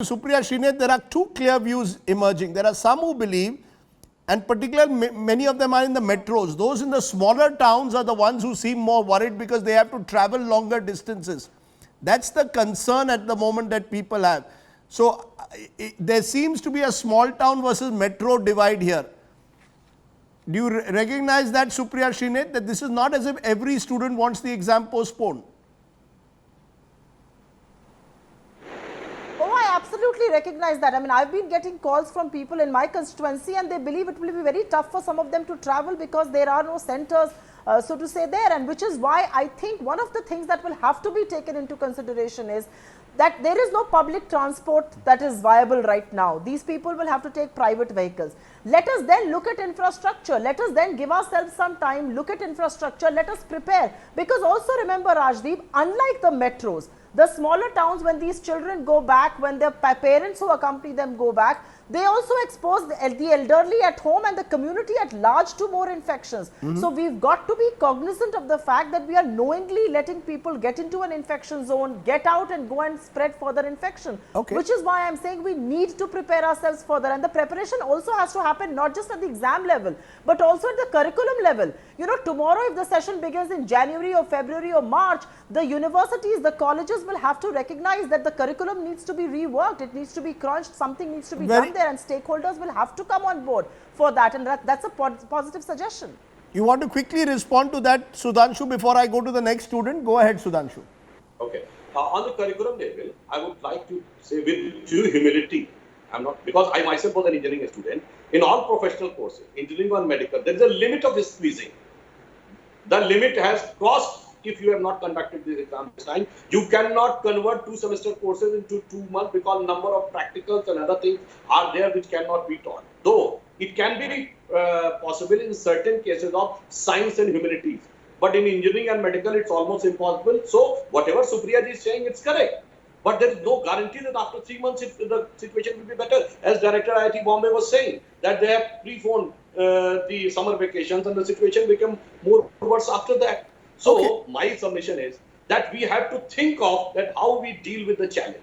Supriya Srinath, there are two clear views emerging. There are some who believe, and particularly many of them are in the metros. Those in the smaller towns are the ones who seem more worried because they have to travel longer distances. That's the concern at the moment that people have. So there seems to be a small town versus metro divide here. Do you recognize that, Supriya Srinath, that this is not as if every student wants the exam postponed? Oh, I absolutely recognize that. I mean, I've been getting calls from people in my constituency and they believe it will be very tough for some of them to travel because there are no centers, so to say, there. And which is why I think one of the things that will have to be taken into consideration is that there is no public transport that is viable right now. These people will have to take private vehicles. Let us then look at infrastructure. Let us then give ourselves some time, look at infrastructure, let us prepare. Because also remember, Rajdeep, unlike the metros, the smaller towns, when these children go back, when their parents who accompany them go back, they also expose the elderly at home and the community at large to more infections. So we've got to be cognizant of the fact that we are knowingly letting people get into an infection zone, get out and go and spread further infection. Which is why I'm saying we need to prepare ourselves further. And the preparation also has to happen not just at the exam level, but also at the curriculum level. You know, tomorrow if the session begins in January or February or March, the universities, the colleges will have to recognize that the curriculum needs to be reworked, it needs to be crunched, something needs to be done there, and stakeholders will have to come on board for that, and that's a positive suggestion. You want to quickly respond to that, Sudhanshu, before I go to the next student? Go ahead, Sudhanshu. Okay. On the curriculum level, I would like to say with due humility, because I myself was an engineering student, in all professional courses, engineering or medical, there is a limit of this squeezing. The limit has crossed. If you have not conducted this exam this time, you cannot convert 2 semester courses into 2 months because number of practicals and other things are there which cannot be taught. Though it can be possible in certain cases of science and humanities, but in engineering and medical it's almost impossible. So whatever Supriya ji is saying, it's correct. But there is no guarantee that after 3 months the situation will be better. As Director IIT Bombay was saying, that they have preponed the summer vacations and the situation become more worse after that. So my submission is that we have to think of that how we deal with the challenge.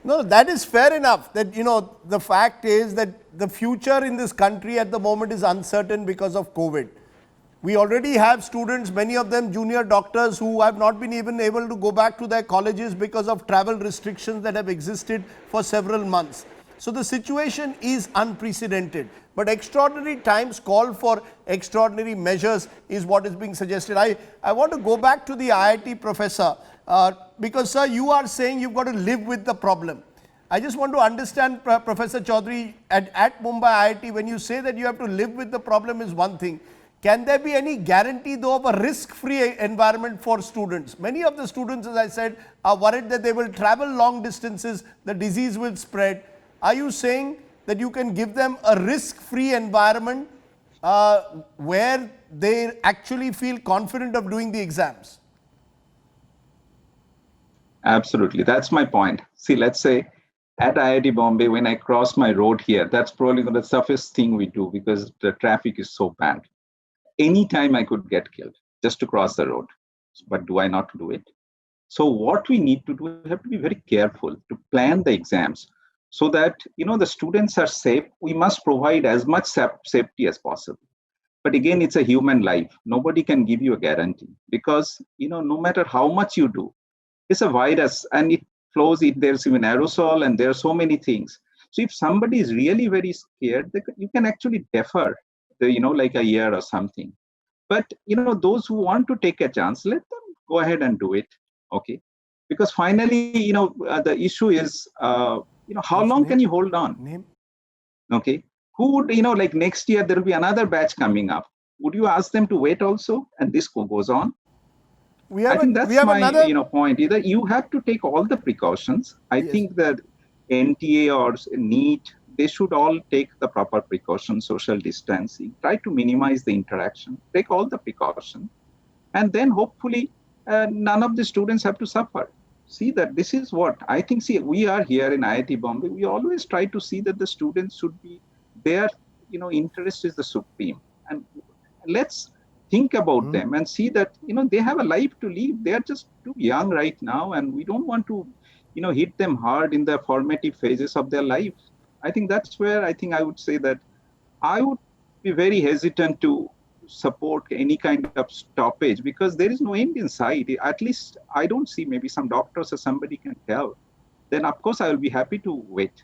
No, that is fair enough. That, you know, the fact is that the future in this country at the moment is uncertain because of COVID. We already have students, many of them junior doctors, who have not been even able to go back to their colleges because of travel restrictions that have existed for several months. So the situation is unprecedented, but extraordinary times call for extraordinary measures is what is being suggested. I want to go back to the IIT professor because, sir, you are saying you've got to live with the problem. I just want to understand, Professor Chaudhary, at Mumbai IIT, when you say that you have to live with the problem is one thing. Can there be any guarantee, though, of a risk-free environment for students? Many of the students, as I said, are worried that they will travel long distances, the disease will spread. Are you saying that you can give them a risk-free environment where they actually feel confident of doing the exams? Absolutely. That's my point. See, let's say at IIT Bombay, when I cross my road here, that's probably the toughest thing we do because the traffic is so bad. Anytime I could get killed just to cross the road. But do I not do it? So what we need to do, we have to be very careful to plan the exams so that, you know, the students are safe. We must provide as much safety as possible. But again, it's a human life. Nobody can give you a guarantee because, you know, no matter how much you do, it's a virus and it flows, there's even aerosol and there are so many things. So if somebody is really very scared, you can actually defer, like a year or something. But, you know, those who want to take a chance, let them go ahead and do it. Okay. Because finally, you know, the issue is, how long can you hold on? Okay. Who would, like next year, there will be another batch coming up. Would you ask them to wait also? And this goes on. I think that's my point. Either you have to take all the precautions. I think that NTA or NEET, they should all take the proper precautions, social distancing, try to minimize the interaction, take all the precautions. And then hopefully none of the students have to suffer. See that this is what I think. See, we are here in IIT Bombay. We always try to see that the students should be, their interest is the supreme. And let's think about them and see that, they have a life to live. They are just too young right now. And we don't want to, hit them hard in the formative phases of their life. I think that's where I would say that I would be very hesitant to support any kind of stoppage because there is no end in sight. At least I don't see. Maybe some doctors or somebody can tell. Then of course I will be happy to wait.